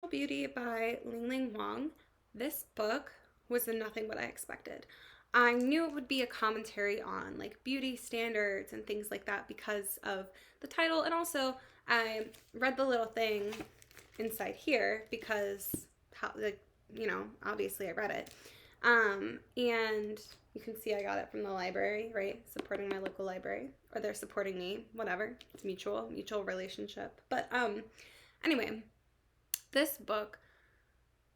Beauty by Ling Huang. This book was nothing what I expected. I knew it would be a commentary on like beauty standards and things like that because of the title, and also I read the little thing inside here because how like obviously I read it. And you can see I got it from the library, right? Supporting my local library, or they're supporting me, whatever. It's mutual relationship. But anyway, this book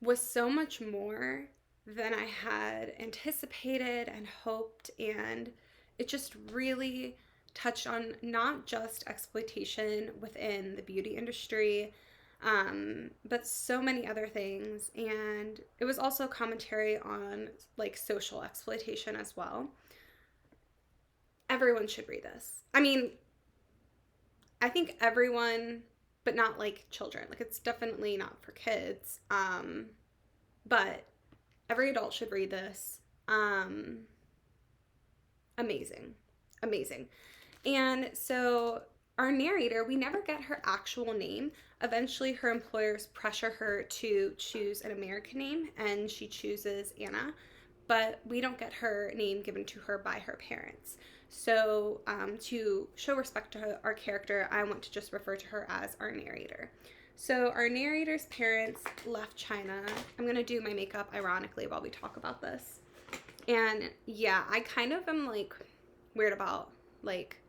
was so much more than I had anticipated and hoped, and it just really touched on not just exploitation within the beauty industry, but so many other things. And it was also a commentary on like social exploitation as well. Everyone should read this. I mean, I think everyone, but not like children. Like, it's definitely not for kids. But every adult should read this. Amazing. Amazing. And so our narrator, we never get her actual name. Eventually, her employers pressure her to choose an American name, and she chooses Anna, but we don't get her name given to her by her parents. So, to show respect to our character, I want to just refer to her as our narrator. So, our narrator's parents left China. I'm going to do my makeup ironically while we talk about this. And yeah, I kind of am like weird about like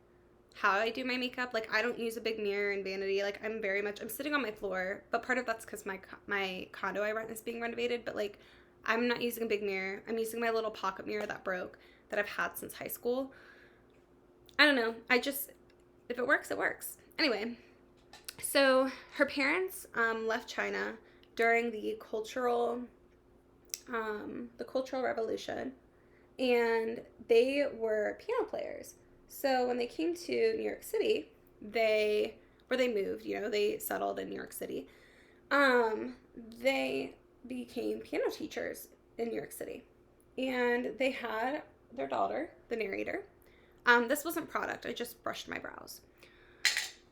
how I do my makeup. Like, I don't use a big mirror and vanity. Like, I'm sitting on my floor, but part of that's because my condo I rent is being renovated. But like, I'm not using a big mirror. I'm using my little pocket mirror that broke that I've had since high school. I don't know. If it works, it works. Anyway, so her parents left China during the Cultural Revolution, and they were piano players. So when they came to New York City, they moved, they settled in New York City. They became piano teachers in New York City, and they had their daughter, the narrator. This wasn't product. I just brushed my brows.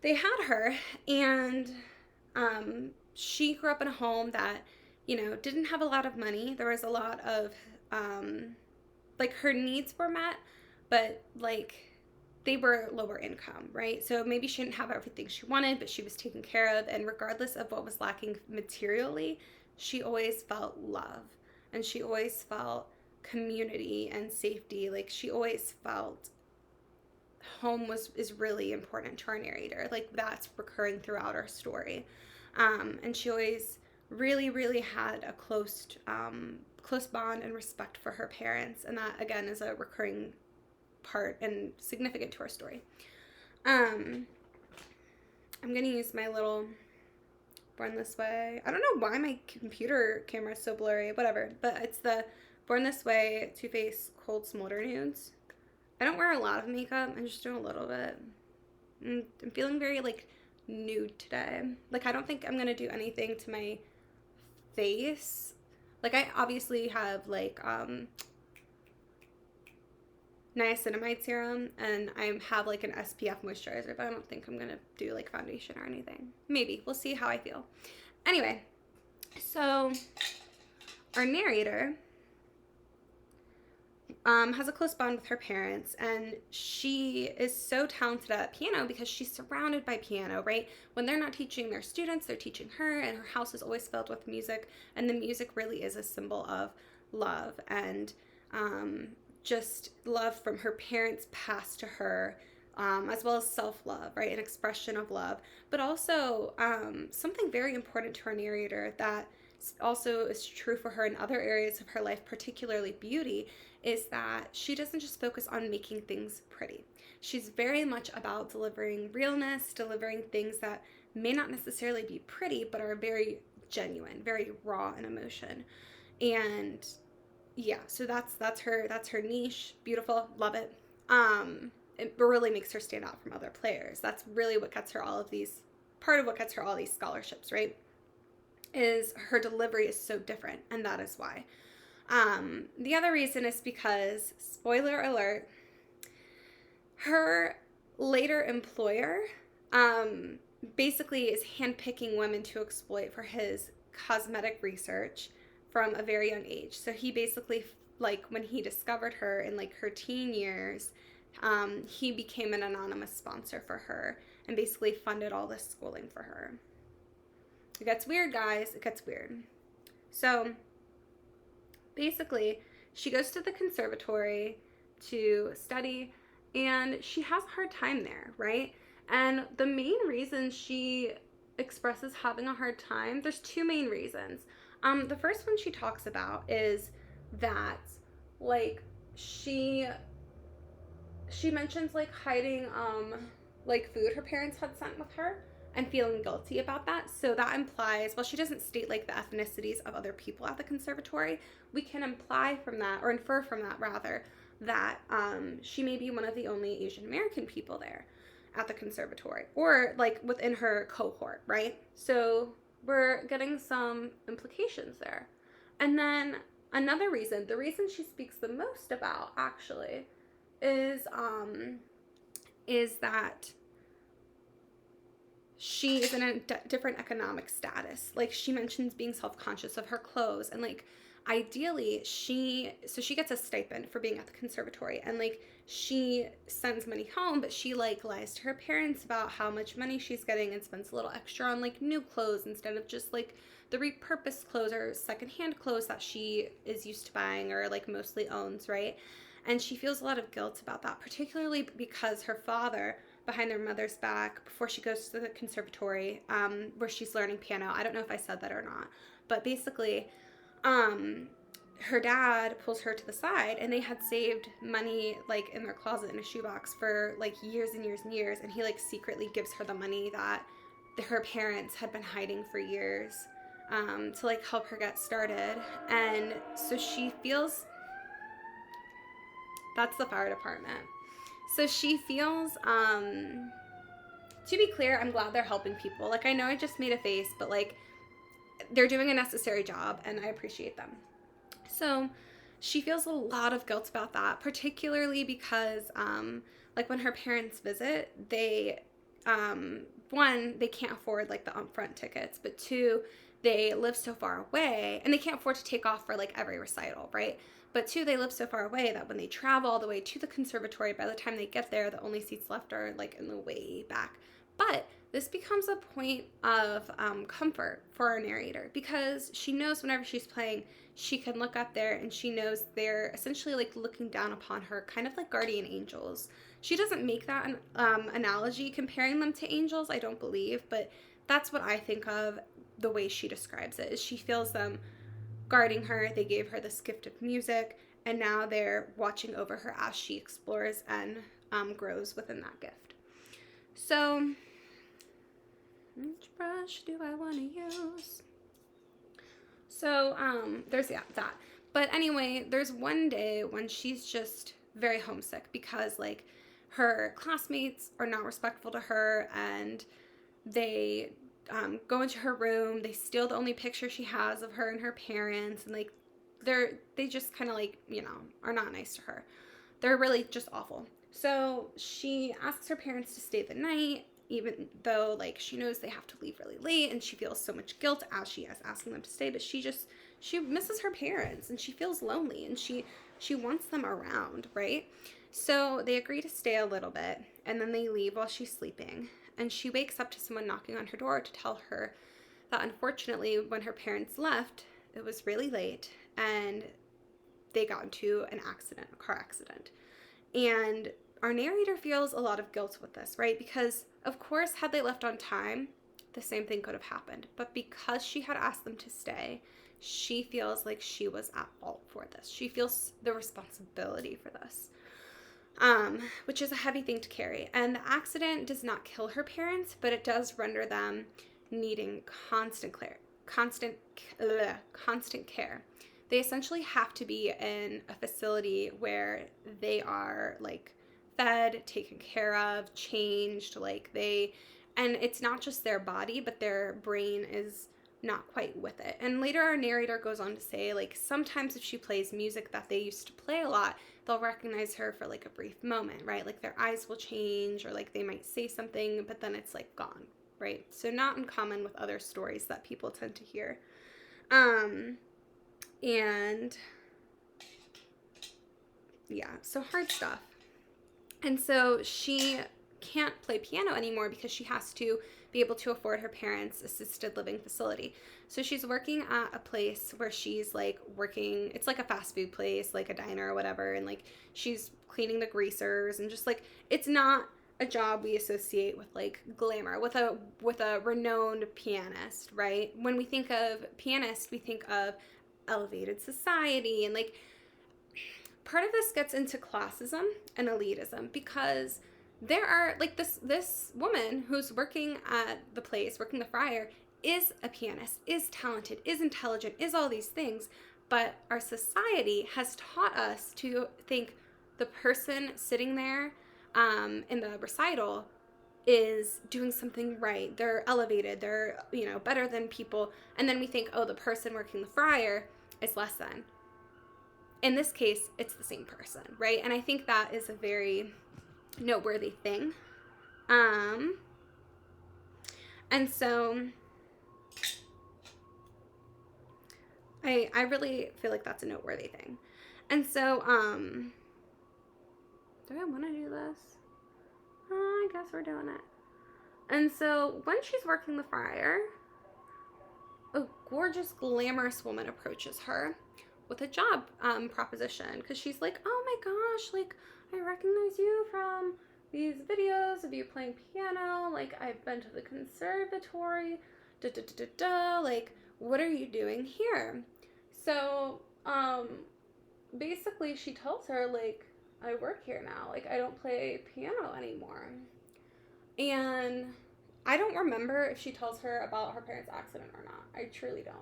They had her, and she grew up in a home that, didn't have a lot of money. There was a lot of, like, her needs were met, but, like, they were lower income, right? So maybe she didn't have everything she wanted, but she was taken care of. And regardless of what was lacking materially, she always felt love, and she always felt community and safety. Like, she always felt home is really important to our narrator. Like, that's recurring throughout our story. And she always really, really had a close bond and respect for her parents. And that, again, is a recurring part and significant to our story. I'm going to use my little Born This Way. I don't know why my computer camera is so blurry, whatever. But it's the Born This Way Too Faced Cold Smolder Nudes. I don't wear a lot of makeup. I just do a little bit. I'm feeling very, like, nude today. Like, I don't think I'm going to do anything to my face. Like, I obviously have, like, niacinamide serum, and I have, like, an SPF moisturizer, but I don't think I'm going to do, like, foundation or anything. Maybe. We'll see how I feel. Anyway, so our narrator has a close bond with her parents, and she is so talented at piano because she's surrounded by piano, right? When they're not teaching their students, they're teaching her, and her house is always filled with music, and the music really is a symbol of love and just love from her parents passed to her, as well as self-love, right? An expression of love, but also something very important to our narrator that also is true for her in other areas of her life, particularly beauty, is that she doesn't just focus on making things pretty. She's very much about delivering realness, delivering things that may not necessarily be pretty, but are very genuine, very raw in emotion. And yeah, so that's her niche. Beautiful, love it. It really makes her stand out from other players. That's really what gets her part of what gets her all these scholarships, right? Is her delivery is so different, and that is why. The other reason is because, spoiler alert, her later employer basically is handpicking women to exploit for his cosmetic research from a very young age. So he basically, like, when he discovered her in like her teen years, he became an anonymous sponsor for her and basically funded all this schooling for her. It gets weird, guys. It gets weird. So basically, she goes to the conservatory to study, and she has a hard time there, right? And the main reason she expresses having a hard time, there's two main reasons. The first one she talks about is that, like, she mentions, like, hiding, like, food her parents had sent with her and feeling guilty about that. So that implies, well, she doesn't state, like, the ethnicities of other people at the conservatory. We can imply from that, or infer from that, rather, that she may be one of the only Asian American people there at the conservatory, or, like, within her cohort, right? So we're getting some implications there. And then another reason, the reason she speaks the most about, actually, is that she is in a different economic status. Like, she mentions being self-conscious of her clothes, and, like, ideally she gets a stipend for being at the conservatory, and, like, she sends money home, but she, like, lies to her parents about how much money she's getting and spends a little extra on, like, new clothes instead of just, like, the repurposed clothes or secondhand clothes that she is used to buying or, like, mostly owns, right? And she feels a lot of guilt about that, particularly because her father, behind their mother's back, before she goes to the conservatory, where she's learning piano, I don't know if I said that or not, but basically, her dad pulls her to the side, and they had saved money, like, in their closet in a shoebox for, like, years and years and years, and he, like, secretly gives her the money that her parents had been hiding for years, to, like, help her get started. And so she feels, that's the fire department. So she feels, to be clear, I'm glad they're helping people. Like, I know I just made a face, but, like, they're doing a necessary job, and I appreciate them. So she feels a lot of guilt about that, particularly because, like, when her parents visit, they, one, they can't afford, like, the upfront tickets, but two, they live so far away, and they can't afford to take off for, like, every recital, right? But two, they live so far away that when they travel all the way to the conservatory, by the time they get there, the only seats left are, like, in the way back. But this becomes a point of comfort for our narrator, because she knows whenever she's playing, she can look up there and she knows they're essentially, like, looking down upon her, kind of like guardian angels. She doesn't make that analogy comparing them to angels, I don't believe, but that's what I think of the way she describes it, is she feels them guarding her. They gave her this gift of music, and now they're watching over her as she explores and grows within that gift. So, which brush do I want to use? So, there's that. But anyway, there's one day when she's just very homesick because, like, her classmates are not respectful to her, and they go into her room. They steal the only picture she has of her and her parents, and, like, they just kind of, like, you know, are not nice to her. They're really just awful. So she asks her parents to stay the night, even though, like, she knows they have to leave really late, and she feels so much guilt as she is asking them to stay, but she misses her parents, and she feels lonely, and she wants them around, right? So they agree to stay a little bit, and then they leave while she's sleeping, and she wakes up to someone knocking on her door to tell her that, unfortunately, when her parents left, it was really late, and they got into a car accident. And our narrator feels a lot of guilt with this, right? Because, of course, had they left on time, the same thing could have happened. But because she had asked them to stay, she feels like she was at fault for this. She feels the responsibility for this, which is a heavy thing to carry. And the accident does not kill her parents, but it does render them needing constant care. They essentially have to be in a facility where they are, like, fed, taken care of, changed, like, and it's not just their body, but their brain is not quite with it. And later our narrator goes on to say, like, sometimes if she plays music that they used to play a lot, they'll recognize her for, like, a brief moment, right? Like, their eyes will change, or, like, they might say something, but then it's, like, gone, right? So not uncommon with other stories that people tend to hear. And yeah, so hard stuff. And so she can't play piano anymore because she has to be able to afford her parents' assisted living facility. So she's working at a place where she's like working, it's like a fast food place, like a diner or whatever, and like she's cleaning the greasers and just like, it's not a job we associate with like glamour, with a renowned pianist, right? When we think of pianist, we think of elevated society, and like part of this gets into classism and elitism, because there are like this woman who's working at the place, working the fryer, is a pianist, is talented, is intelligent, is all these things, but our society has taught us to think the person sitting there in the recital is doing something right. They're elevated, they're, you know, better than people, and then we think, oh, the person working the fryer is less than. In this case, it's the same person, right? And I think that is a very noteworthy thing. And so I really feel like that's a noteworthy thing. And so, do I want to do this? I guess we're doing it. And so when she's working the fryer, a gorgeous, glamorous woman approaches her with a job proposition, because she's like, oh my gosh, like, I recognize you from these videos of you playing piano, like, I've been to the conservatory, like, what are you doing here? So, basically she tells her, like, I work here now, like, I don't play piano anymore. And I don't remember if she tells her about her parents' accident or not. I truly don't.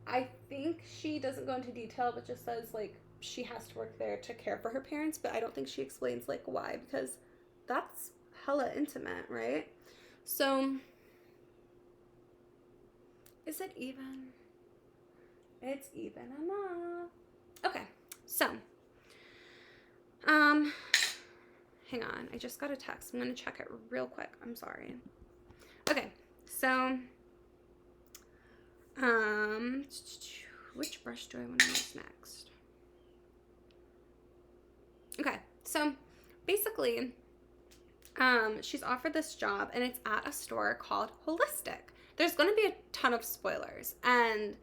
I think she doesn't go into detail, but just says, like, she has to work there to care for her parents, but I don't think she explains, like, why, because that's hella intimate, right? So, is it even? It's even enough. Okay, so, hang on, I just got a text. I'm going to check it real quick. I'm sorry. Okay, so, which brush do I want to use next? Okay, so basically, she's offered this job, and it's at a store called Holistic. There's going to be a ton of spoilers, and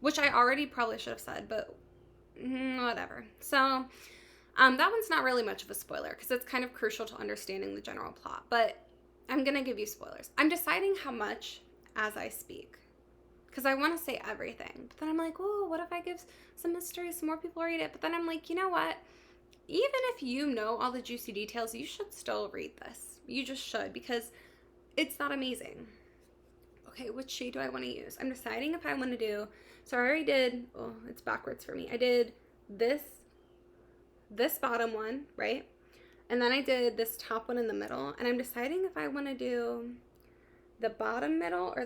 which I already probably should have said, but whatever. So, that one's not really much of a spoiler because it's kind of crucial to understanding the general plot, but I'm going to give you spoilers. I'm deciding how much as I speak, because I want to say everything, but then I'm like, oh, what if I give some mystery, some more people read it? But then I'm like, you know what? Even if you know all the juicy details, you should still read this. You just should, because it's that amazing. Okay, which shade do I want to use? I'm deciding if I want to do, so I already did, oh, it's backwards for me. I did this bottom one, right? And then I did this top one in the middle, and I'm deciding if I want to do the bottom middle or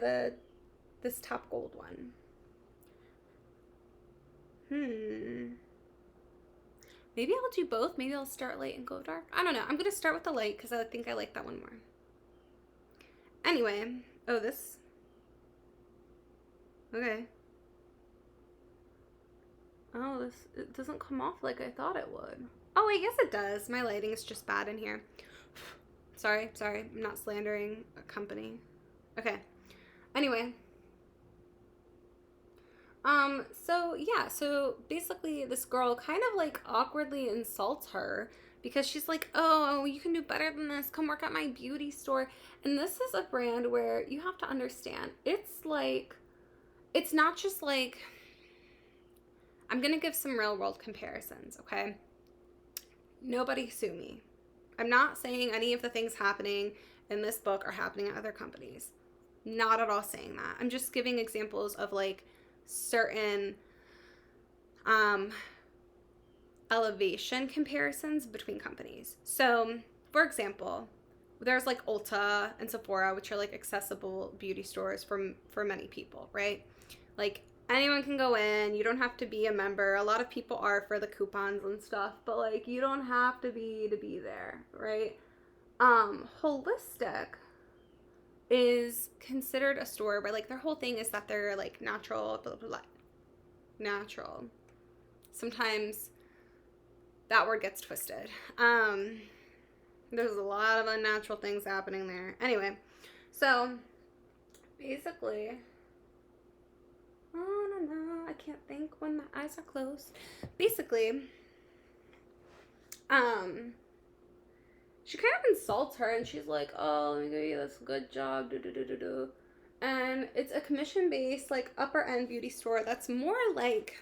this top gold one. Maybe I'll do both. Maybe I'll start light and go dark. I don't know. I'm going to start with the light because I think I like that one more. Anyway. Oh, this. Okay. Oh, it doesn't come off like I thought it would. Oh, I guess it does. My lighting is just bad in here. Sorry. I'm not slandering a company. Okay. Anyway. So basically this girl kind of like awkwardly insults her because she's like, oh, you can do better than this. Come work at my beauty store. And this is a brand where you have to understand, it's like, it's not just like, I'm going to give some real world comparisons, okay? Nobody sue me. I'm not saying any of the things happening in this book are happening at other companies. Not at all saying that. I'm just giving examples of like certain elevation comparisons between companies. So, for example, there's like Ulta and Sephora, which are like accessible beauty stores for many people, right? Like anyone can go in. You don't have to be a member. A lot of people are for the coupons and stuff, but like you don't have to be there, right? Holistic is considered a store where like their whole thing is that they're like natural, blah, blah, blah, natural. Sometimes that word gets twisted. There's a lot of unnatural things happening there. Anyway, so basically, I can't think when my eyes are closed. Basically, she kind of insults her, and she's like, "Oh, let me give you this good job, do do do do do." And it's a commission-based, like, upper-end beauty store that's more like,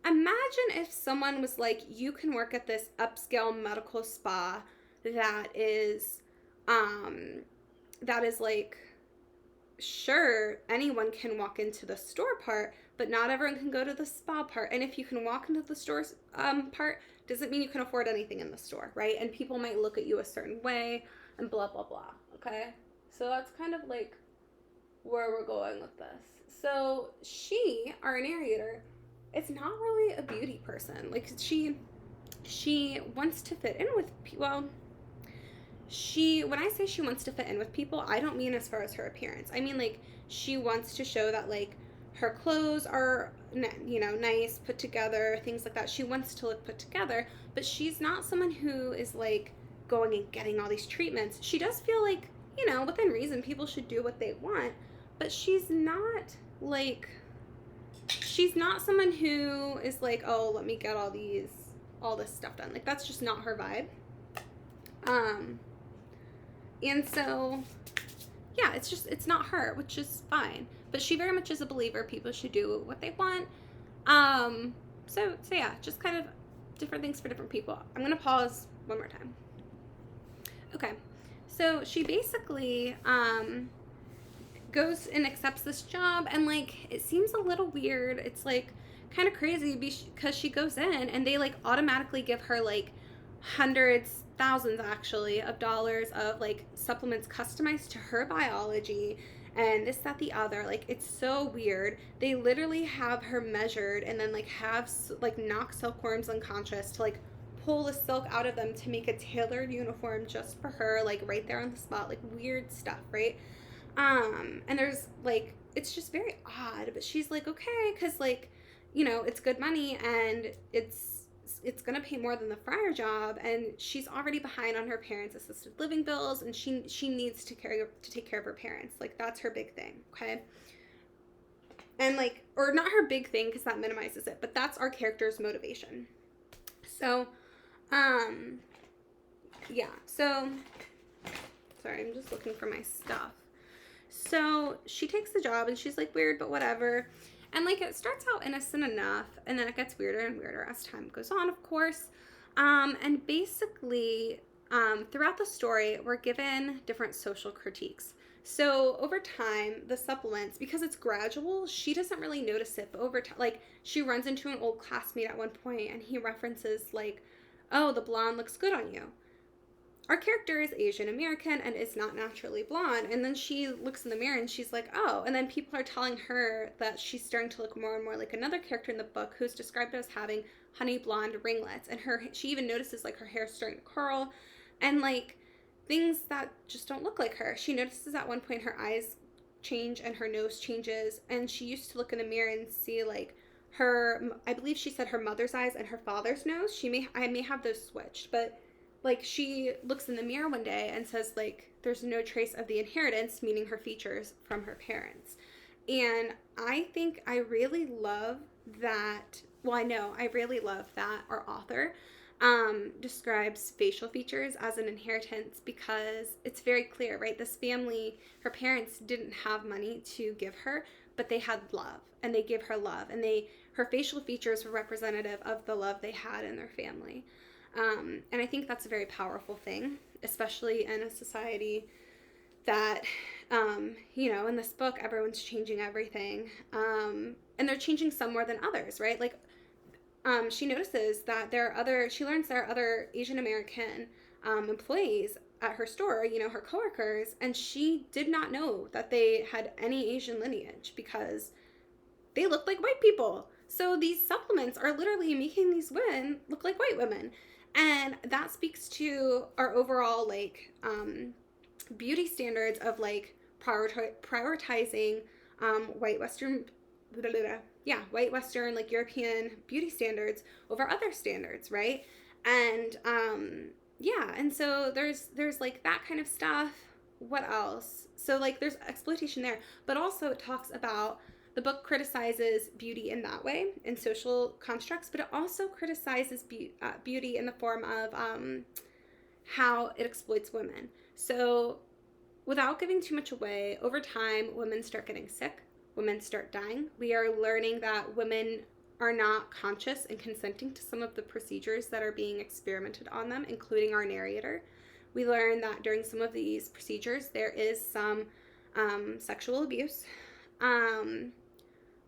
imagine if someone was like, you can work at this upscale medical spa that is like, sure, anyone can walk into the store part, but not everyone can go to the spa part. And if you can walk into the store's part, doesn't mean you can afford anything in the store, right? And people might look at you a certain way and blah, blah, blah, okay? So that's kind of like where we're going with this. So she, our narrator, is not really a beauty person. Like, she wants to fit in with people. Well, when I say she wants to fit in with people, I don't mean as far as her appearance. I mean, like, she wants to show that, like, her clothes are, you know, nice, put together, things like that. She wants to look put together, but she's not someone who is, like, going and getting all these treatments. She does feel like, you know, within reason, people should do what they want, but she's not, like, she's not someone who is like, oh, let me get all this stuff done. Like, that's just not her vibe. And so, yeah, it's not her, which is fine. But she very much is a believer people should do what they want. So yeah, just kind of different things for different people. I'm going to pause one more time. Okay. So she basically, goes and accepts this job, and like, it seems a little weird. It's like kind of crazy because she goes in and they like automatically give her like hundreds, thousands actually, of dollars of like supplements customized to her biology and this, that, the other. Like, it's so weird. They literally have her measured and then like have like knock silkworms unconscious to like pull the silk out of them to make a tailored uniform just for her, like right there on the spot. Like, weird stuff, right? And there's like, it's just very odd, but she's like, okay, because like, you know, it's good money and it's gonna pay more than the friar job, and she's already behind on her parents' assisted living bills, and she needs to take care of her parents. Like, that's her big thing, okay? And like, or not her big thing because that minimizes it, but that's our character's motivation. So, yeah. So, sorry, I'm just looking for my stuff. So she takes the job and she's like, weird, but whatever. And like, it starts out innocent enough, and then it gets weirder and weirder as time goes on, of course. And basically, throughout the story, we're given different social critiques. So over time, the supplements, because it's gradual, she doesn't really notice it. But over time, like, she runs into an old classmate at one point, and he references like, oh, the blonde looks good on you. Our character is Asian American and is not naturally blonde. And then she looks in the mirror and she's like, oh. And then people are telling her that she's starting to look more and more like another character in the book who's described as having honey blonde ringlets. And she even notices like her hair starting to curl and like things that just don't look like her. She notices at one point her eyes change and her nose changes. And she used to look in the mirror and see like I believe she said her mother's eyes and her father's nose. I may have those switched, but like, she looks in the mirror one day and says, like, there's no trace of the inheritance, meaning her features, from her parents. And I think I really love that. Well, I really love that our author describes facial features as an inheritance, because it's very clear, right? This family, her parents didn't have money to give her, but they had love, and they give her love. And her facial features were representative of the love they had in their family. And I think that's a very powerful thing, especially in a society that, you know, in this book, everyone's changing everything. And they're changing some more than others, right? Like, she notices that she learns there are other Asian American employees at her store, you know, her coworkers, and she did not know that they had any Asian lineage because they looked like white people. So these supplements are literally making these women look like white women. And that speaks to our overall, like, beauty standards of like prioritizing white Western, blah, blah, blah, yeah, white Western, like European beauty standards over other standards, right? And yeah, and so there's like that kind of stuff. What else? So like there's exploitation there, but also it talks about, the book criticizes beauty in that way, in social constructs, but it also criticizes beauty in the form of how it exploits women. So without giving too much away, over time, women start getting sick, women start dying. We are learning that women are not conscious and consenting to some of the procedures that are being experimented on them, including our narrator. We learn that during some of these procedures, there is some sexual abuse.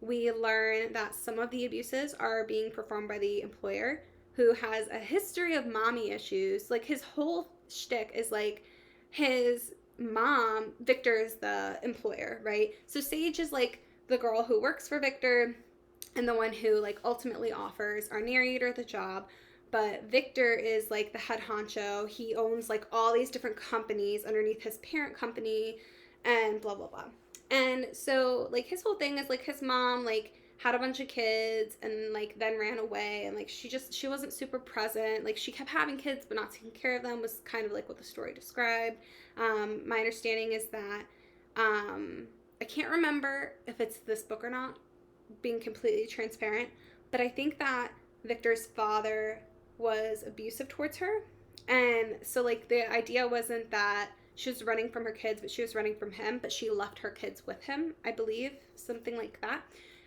We learn that some of the abuses are being performed by the employer, who has a history of mommy issues. Like his whole shtick is like his mom, Victor's the employer, right? So Sage is like the girl who works for Victor and the one who like ultimately offers our narrator the job. But Victor is like the head honcho. He owns like all these different companies underneath his parent company and blah blah blah. And so like his whole thing is like his mom like had a bunch of kids and like then ran away, and like she wasn't super present. Like she kept having kids but not taking care of them, was kind of like what the story described. My understanding is that I can't remember if it's this book or not, being completely transparent, but I think that Victor's father was abusive towards her. And so like the idea wasn't that she was running from her kids, but she was running from him, but she left her kids with him, I believe, something like that.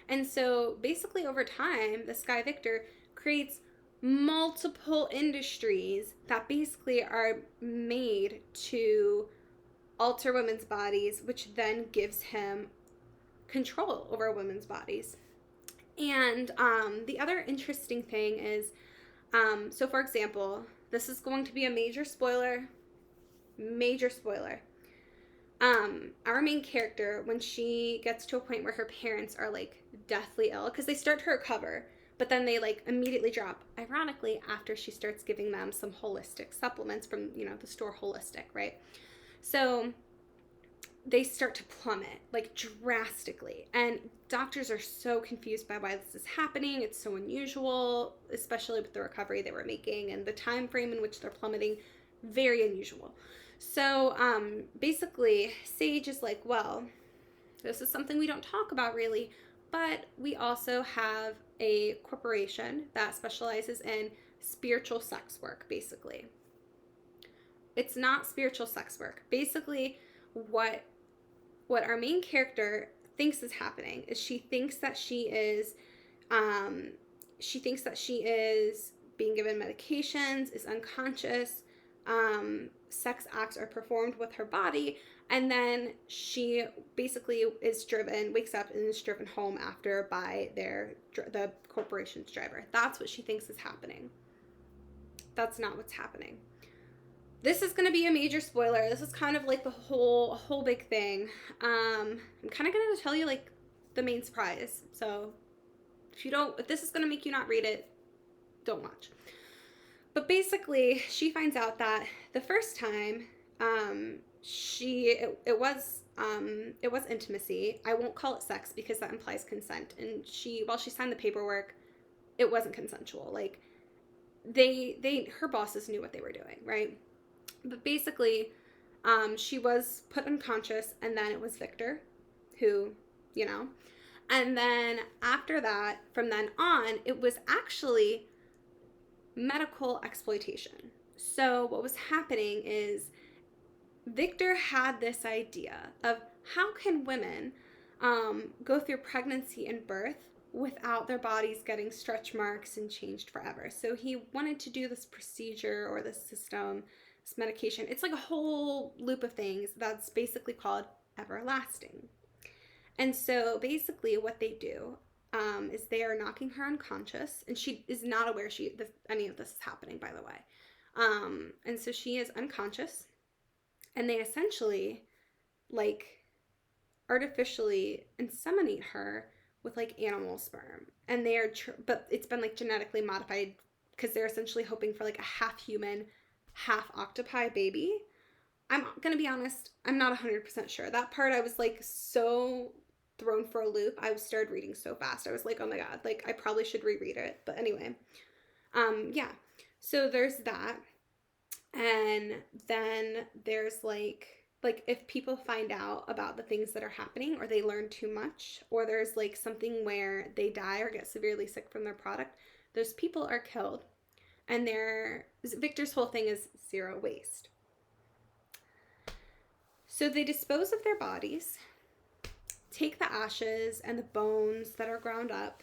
And so basically over time, this guy Victor creates multiple industries that basically are made to alter women's bodies, which then gives him control over women's bodies. And the other interesting thing is, so for example, this is going to be a major spoiler. Our main character, when she gets to a point where her parents are like deathly ill, because they start to recover, but then they like immediately drop, ironically, after she starts giving them some holistic supplements from, the store Holistic, right? So they start to plummet like drastically, and doctors are so confused by why this is happening. It's so unusual, especially with the recovery they were making and the time frame in which they're plummeting. Very unusual. So basically Sage is like, well, this is something we don't talk about really, but we also have a corporation that specializes in spiritual sex work. Basically, it's not spiritual sex work. Basically, what our main character thinks is happening is she thinks that she is being given medications, is unconscious. Sex acts are performed with her body, and then she basically wakes up and is driven home after by the corporation's driver. That's what she thinks is happening. That's not what's happening. This is going to be a major spoiler. This is kind of like the whole big thing. I'm kind of going to tell you like the main surprise. So if this is going to make you not read it, don't watch. But basically, she finds out that the first time it was intimacy. I won't call it sex because that implies consent. And while she signed the paperwork, it wasn't consensual. Like her bosses knew what they were doing, right? But basically, she was put unconscious, and then it was Victor who, and then after that, from then on, it was actually medical exploitation. So what was happening is Victor had this idea of how can women go through pregnancy and birth without their bodies getting stretch marks and changed forever. So he wanted to do this procedure or this system, this medication. It's like a whole loop of things that's basically called everlasting. And so basically what they do is they are knocking her unconscious, and she is not aware any of this is happening, by the way. And so she is unconscious, and they essentially like artificially inseminate her with like animal sperm, and but it's been like genetically modified because they're essentially hoping for like a half human, half octopi baby. I'm gonna be honest, I'm not 100% sure. That part I was like so thrown for a loop. I started reading so fast. I was like, oh my god, like I probably should reread it. But anyway, yeah. So there's that. And then there's like if people find out about the things that are happening, or they learn too much, or there's like something where they die or get severely sick from their product, those people are killed. And Victor's whole thing is zero waste. So they dispose of their bodies, take the ashes and the bones that are ground up,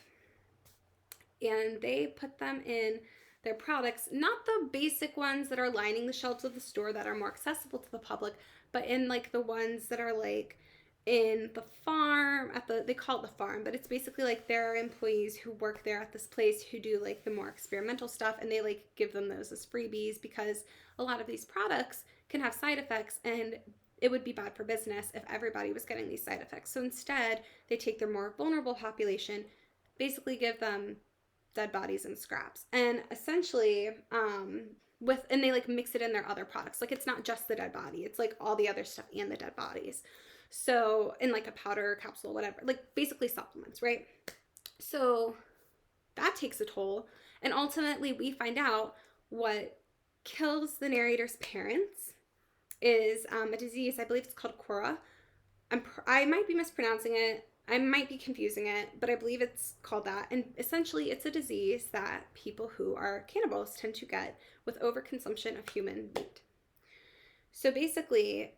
and they put them in their products, not the basic ones that are lining the shelves of the store that are more accessible to the public, but in like the ones that are like in the farm they call it the farm, but it's basically like there are employees who work there at this place who do like the more experimental stuff, and they like give them those as freebies because a lot of these products can have side effects, and it would be bad for business if everybody was getting these side effects. So instead, they take their more vulnerable population, basically give them dead bodies and scraps, and essentially and they like mix it in their other products. Like it's not just the dead body, it's like all the other stuff and the dead bodies. So in like a powder capsule, whatever, like basically supplements, right? So that takes a toll, and ultimately we find out what kills the narrator's parents is a disease. I believe it's called Cora. I might be mispronouncing it, I might be confusing it, but I believe it's called that. And essentially, it's a disease that people who are cannibals tend to get with overconsumption of human meat. So basically,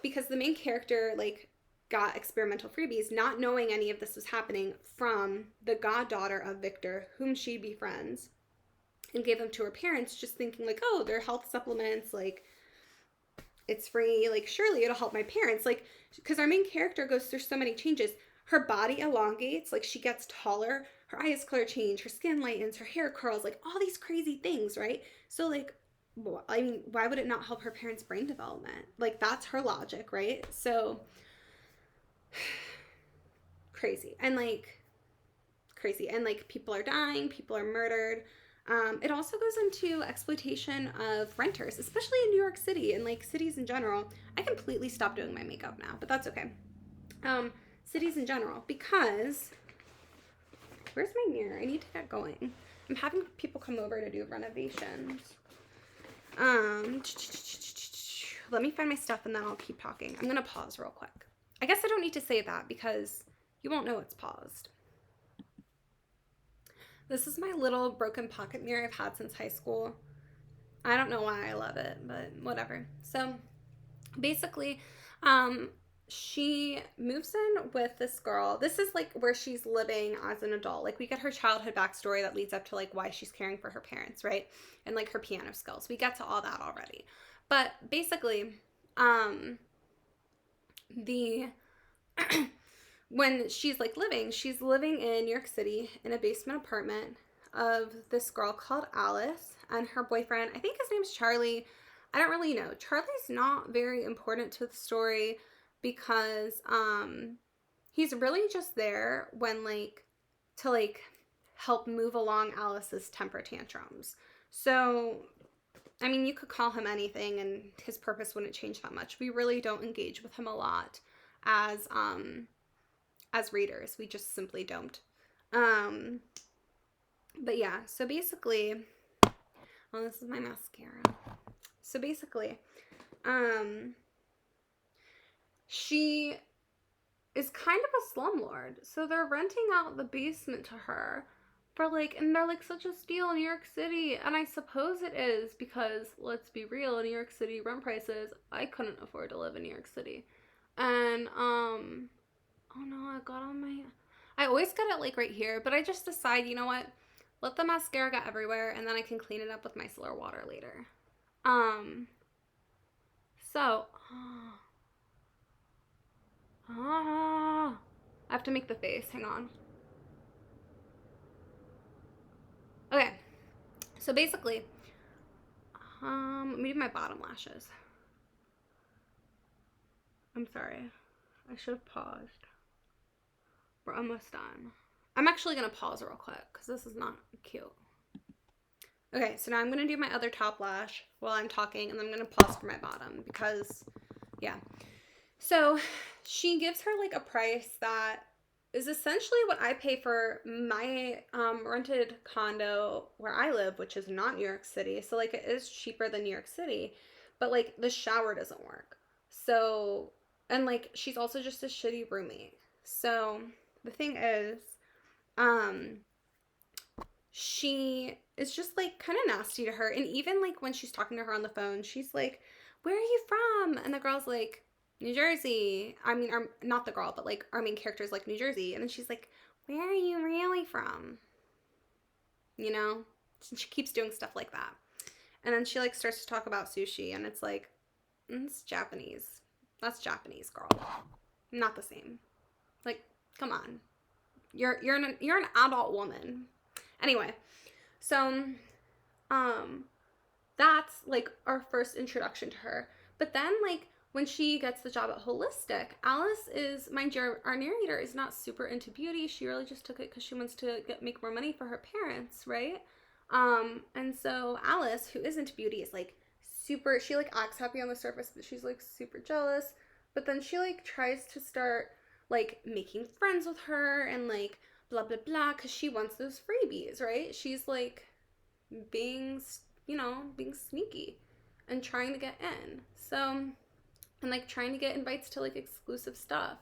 because the main character like got experimental freebies, not knowing any of this was happening, from the goddaughter of Victor, whom she befriends, and gave them to her parents, just thinking like, oh, they're health supplements, like it's free, like surely it'll help my parents, like because our main character goes through so many changes. Her body elongates, like she gets taller, her eyes color change, her skin lightens, her hair curls, like all these crazy things, right? So like, I mean, why would it not help her parents' brain development? Like that's her logic, right? So crazy. And like people are dying, people are murdered. It also goes into exploitation of renters, especially in New York City and like cities in general. I completely stopped doing my makeup now, but that's okay. Cities in general, because where's my mirror? I need to get going. I'm having people come over to do renovations. Let me find my stuff and then I'll keep talking. I'm gonna pause real quick. I guess I don't need to say that because you won't know it's paused. This is my little broken pocket mirror I've had since high school. I don't know why I love it, but whatever. So basically, she moves in with this girl. This is like where she's living as an adult. Like we get her childhood backstory that leads up to like why she's caring for her parents, right? And like her piano skills. We get to all that already. But basically, when she's living in New York City in a basement apartment of this girl called Alice and her boyfriend. I think his name's Charlie. I don't really know. Charlie's not very important to the story because he's really just there when to help move along Alice's temper tantrums. So I mean, you could call him anything and his purpose wouldn't change that much. We really don't engage with him a lot as readers. We just simply don't. But yeah, so basically, well, this is my mascara. So basically, she is kind of a slumlord. So they're renting out the basement to her for and they're such a steal in New York City. And I suppose it is because, let's be real, in New York City rent prices, I couldn't afford to live in New York City. And, oh no, I always get it right here, but I just decide, you know what? Let the mascara get everywhere and then I can clean it up with micellar water later. So, I have to make the face. Hang on. Okay. So basically, let me do my bottom lashes. I'm sorry. I should have paused. We're almost done. I'm actually going to pause real quick because this is not cute. Okay, so now I'm gonna do my other top lash while I'm talking, and then I'm gonna pause for my bottom because, yeah. So she gives her like a price that is essentially what I pay for my rented condo where I live, which is not New York City. So like it is cheaper than New York City, but like the shower doesn't work. So, and like she's also just a shitty roommate. So the thing is, um, she is just like kind of nasty to her. And even like when she's talking to her on the phone, she's like, "Where are you from?" And the girl's like, "New Jersey." I mean, not the girl, but like our main character's like New Jersey. And then she's like, "Where are you really from?" You know? She keeps doing stuff like that. And then she like starts to talk about sushi, and it's like, it's Japanese. That's Japanese, girl. Not the same. Like, come on. You're an adult woman. Anyway, so that's like our first introduction to her. But then like when she gets the job at Holistic, Alice is, mind you, our narrator is not super into beauty. She really just took it because she wants to make more money for her parents, right? And so Alice, who is into beauty, is like super, she like acts happy on the surface, but she's like super jealous. But then she like tries to start like making friends with her and like blah blah blah because she wants those freebies, right? She's like being, being sneaky and trying to get in. So, and like trying to get invites to like exclusive stuff,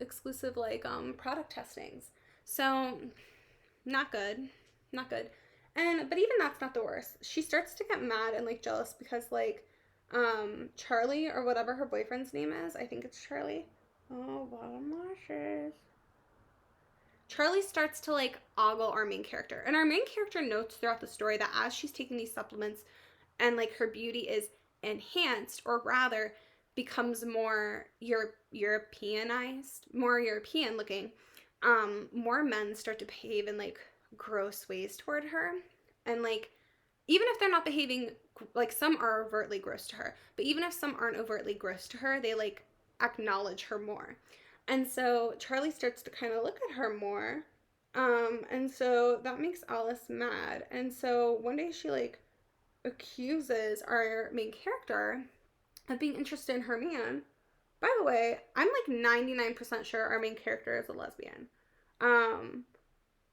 exclusive like product testings. So, not good, not good. And but even that's not the worst. She starts to get mad and like jealous because like Charlie or whatever her boyfriend's name is, I think it's Charlie. Oh, bottom lashes. Charlie starts to like ogle our main character. And our main character notes throughout the story that as she's taking these supplements and like her beauty is enhanced, or rather becomes more Europeanized, more European looking, more men start to behave in like gross ways toward her. And like even if they're not behaving, like some are overtly gross to her, but even if some aren't overtly gross to her, they like acknowledge her more. And so Charlie starts to kind of look at her more. And so that makes Alice mad. And so one day she like accuses our main character of being interested in her man. By the way, I'm like 99% sure our main character is a lesbian. Um,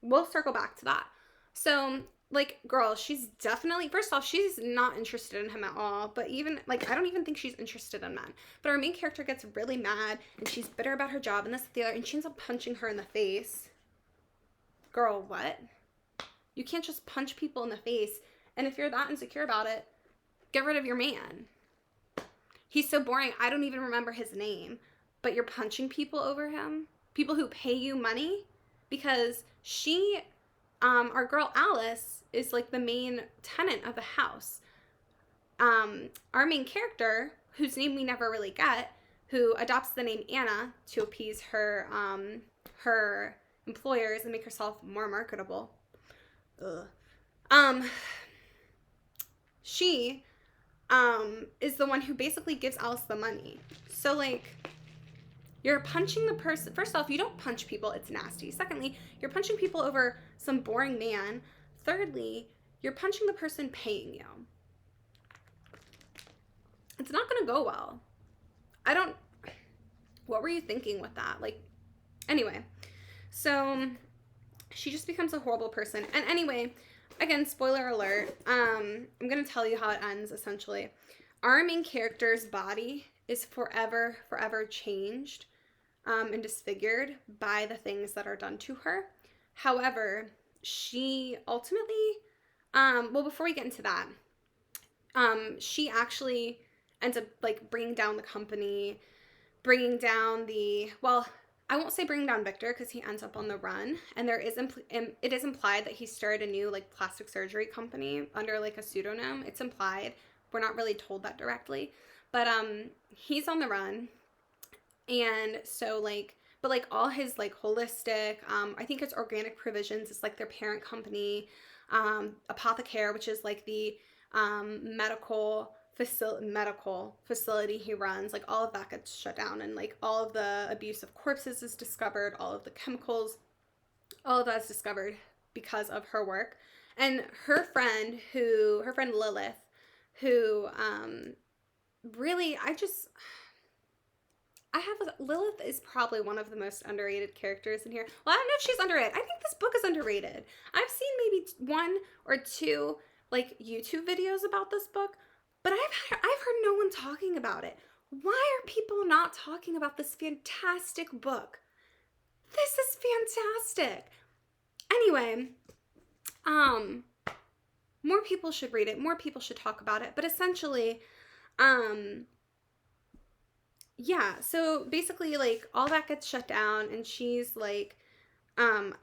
we'll circle back to that. So, like, girl, she's definitely, first off, she's not interested in him at all. But even, like, I don't even think she's interested in men. But our main character gets really mad and she's bitter about her job and this, the other, and she ends up punching her in the face. Girl, what? You can't just punch people in the face. And if you're that insecure about it, get rid of your man. He's so boring, I don't even remember his name. But you're punching people over him? People who pay you money? Because she, our girl Alice, is like the main tenant of the house. Our main character, whose name we never really get, who adopts the name Anna to appease her, her employers and make herself more marketable. Ugh. She is the one who basically gives Alice the money. So like, you're punching the person. First off, you don't punch people, it's nasty. Secondly, you're punching people over some boring man. Thirdly, you're punching the person paying you. It's not gonna go well. What were you thinking with that? Like, anyway, so she just becomes a horrible person. And anyway, again, spoiler alert, I'm gonna tell you how it ends, essentially. Our main character's body is forever changed and disfigured by the things that are done to her. However, she ultimately, well, before we get into that, she actually ends up like bringing down the company, bringing down well, I won't say bringing down Victor because he ends up on the run, and it is implied that he started a new like plastic surgery company under like a pseudonym. It's implied. We're not really told that directly, but he's on the run, and so like, but like all his like holistic, I think it's Organic Provisions. It's like their parent company, Apothecare, which is like the medical facility he runs, like all of that gets shut down, and like all of the abuse of corpses is discovered, all of the chemicals, all of that is discovered because of her work. And her friend Lilith, who really, Lilith is probably one of the most underrated characters in here. Well, I don't know if she's underrated. I think this book is underrated. I've seen maybe one or two like YouTube videos about this book, but I've heard no one talking about it. Why are people not talking about this fantastic book? This is fantastic. Anyway, more people should read it. More people should talk about it. But essentially, yeah, so basically, like, all that gets shut down, and she's like,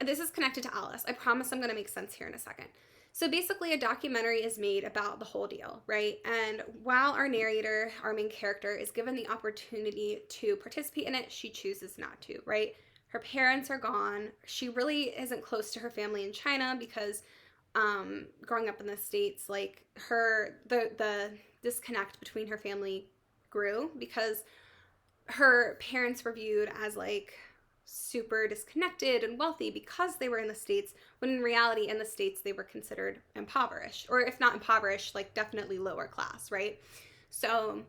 this is connected to Alice. I promise I'm going to make sense here in a second. So basically, a documentary is made about the whole deal, right? And while our narrator, our main character, is given the opportunity to participate in it, she chooses not to, right? Her parents are gone. She really isn't close to her family in China because growing up in the States, like, the disconnect between her family grew because her parents were viewed as like super disconnected and wealthy because they were in the States, when in reality in the States they were considered impoverished, or if not impoverished, like definitely lower class, right? So,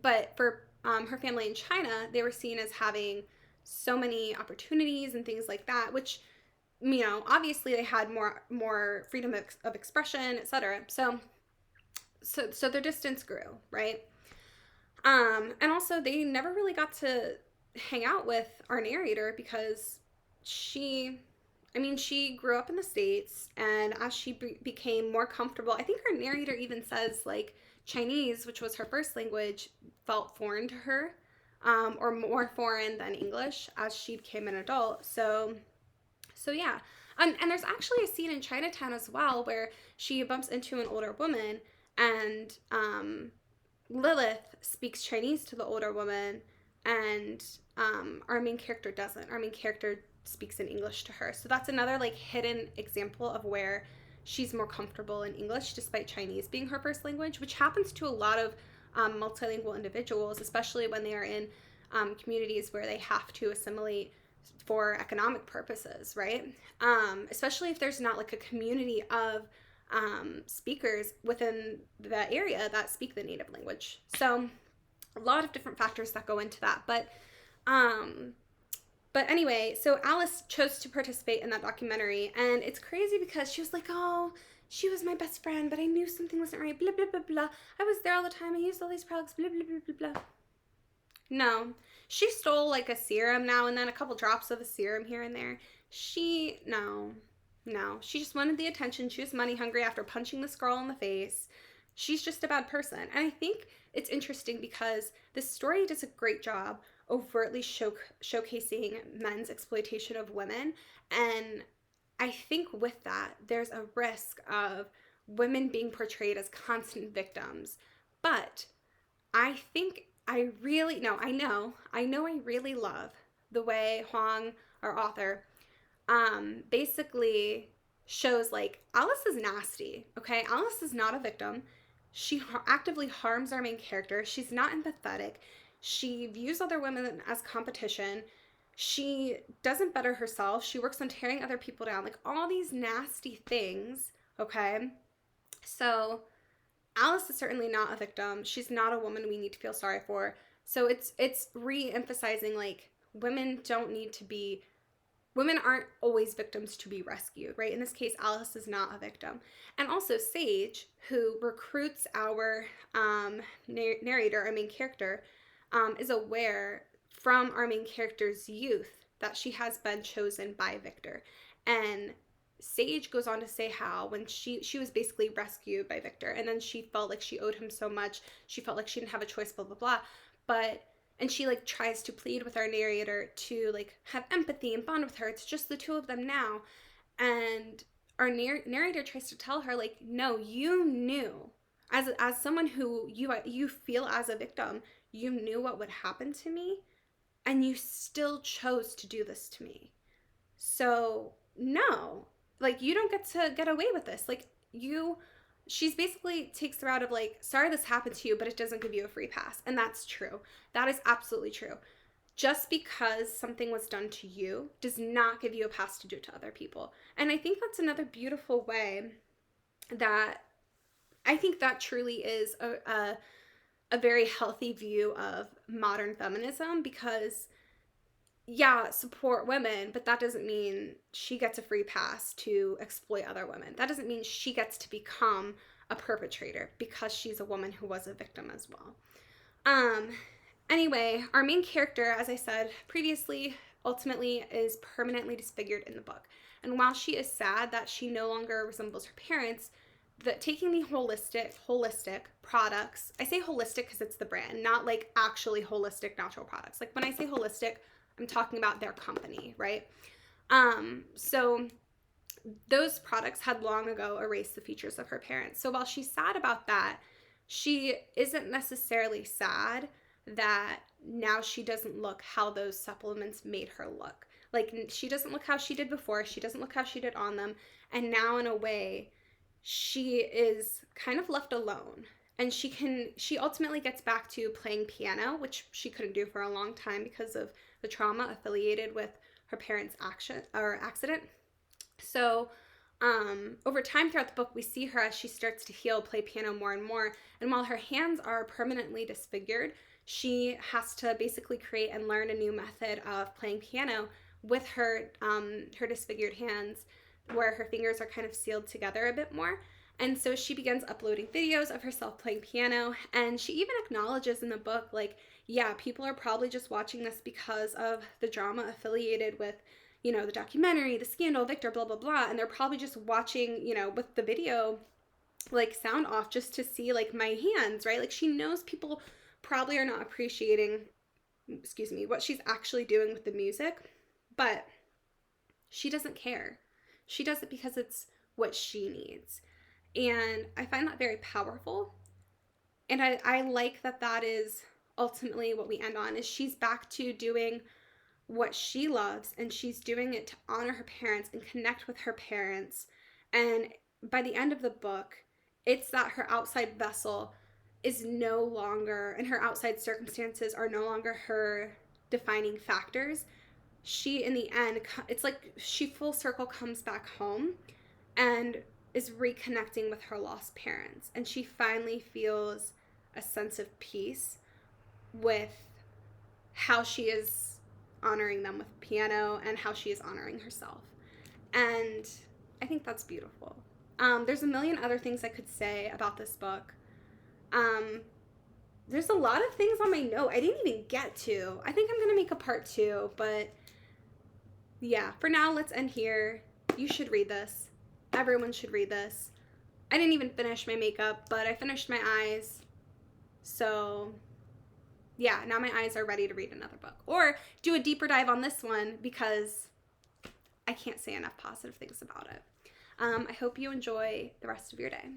but for her family in China, they were seen as having so many opportunities and things like that, which, you know, obviously they had more freedom of expression, etc. So their distance grew, right? And also they never really got to hang out with our narrator because she grew up in the States, and as she became more comfortable, I think our narrator even says, like, Chinese, which was her first language, felt foreign to her, or more foreign than English as she became an adult. So yeah. And there's actually a scene in Chinatown as well where she bumps into an older woman, and Lilith speaks Chinese to the older woman, and our main character doesn't. Our main character speaks in English to her. So that's another like hidden example of where she's more comfortable in English despite Chinese being her first language, which happens to a lot of multilingual individuals, especially when they are in communities where they have to assimilate for economic purposes, right? Especially if there's not like a community of speakers within the area that speak the native language. So a lot of different factors that go into that. But anyway, so Alice chose to participate in that documentary, and it's crazy because she was like, oh, she was my best friend, but I knew something wasn't right, blah, blah, blah, blah. I was there all the time. I used all these products, blah, blah, blah, blah, blah. No. She stole like a serum now and then, a couple drops of a serum here and there. No. She just wanted the attention. She was money hungry after punching this girl in the face. She's just a bad person. And I think it's interesting because this story does a great job overtly showcasing men's exploitation of women. And I think with that, there's a risk of women being portrayed as constant victims. But I think I really love the way Huang, our author, basically shows like Alice is nasty, okay? Alice is not a victim. She actively harms our main character. She's not empathetic. She views other women as competition. She doesn't better herself. She works on tearing other people down. Like all these nasty things, okay? So Alice is certainly not a victim. She's not a woman we need to feel sorry for. So it's re-emphasizing like women aren't always victims to be rescued, right? In this case, Alice is not a victim. And also Sage, who recruits our narrator, our main character, is aware from our main character's youth that she has been chosen by Victor. And Sage goes on to say how when she was basically rescued by Victor, and then she felt like she owed him so much, she felt like she didn't have a choice, blah, blah, blah. And she like tries to plead with our narrator to like have empathy and bond with her. It's just the two of them now. And our narrator tries to tell her like, no, you knew as someone who you feel as a victim, you knew what would happen to me, and you still chose to do this to me. So no, like you don't get to get away with this. Like she's basically takes the route of like, sorry this happened to you, but it doesn't give you a free pass. And that's true. That is absolutely true. Just because something was done to you does not give you a pass to do it to other people. And I think that's another beautiful way that I think that truly is a very healthy view of modern feminism, because yeah, support women, but that doesn't mean she gets a free pass to exploit other women. That doesn't mean she gets to become a perpetrator because she's a woman who was a victim as well. Um, anyway, our main character, as I said previously, ultimately is permanently disfigured in the book. And while she is sad that she no longer resembles her parents, that taking the holistic products, I say holistic because it's the brand, not like actually holistic natural products. Like when I say holistic, I'm talking about their company, right? So those products had long ago erased the features of her parents. So while she's sad about that, she isn't necessarily sad that now she doesn't look how those supplements made her look. Like she doesn't look how she did before. She doesn't look how she did on them. And now in a way, she is kind of left alone. And she ultimately gets back to playing piano, which she couldn't do for a long time because of the trauma affiliated with her parents' accident. So over time throughout the book, we see her as she starts to heal, play piano more and more. And while her hands are permanently disfigured, she has to basically create and learn a new method of playing piano with her disfigured hands, where her fingers are kind of sealed together a bit more. And so she begins uploading videos of herself playing piano. And she even acknowledges in the book, like, yeah, people are probably just watching this because of the drama affiliated with, you know, the documentary, the scandal, Victor, blah, blah, blah. And they're probably just watching, you know, with the video, like, sound off just to see, like, my hands, right? Like, she knows people probably are not appreciating, what she's actually doing with the music. But she doesn't care. She does it because it's what she needs. And I find that very powerful. And I like that is ultimately what we end on, is she's back to doing what she loves, and she's doing it to honor her parents and connect with her parents. And by the end of the book, it's that her outside vessel is no longer, and her outside circumstances are no longer her defining factors. She, in the end, it's like she full circle comes back home and is reconnecting with her lost parents. And she finally feels a sense of peace with how she is honoring them with piano and how she is honoring herself. And I think that's beautiful. There's a million other things I could say about this book. There's a lot of things on my note I didn't even get to. I think I'm going to make a part 2, but yeah, for now, let's end here. You should read this. Everyone should read this. I didn't even finish my makeup, but I finished my eyes. So yeah, now my eyes are ready to read another book. Or do a deeper dive on this one, because I can't say enough positive things about it. I hope you enjoy the rest of your day.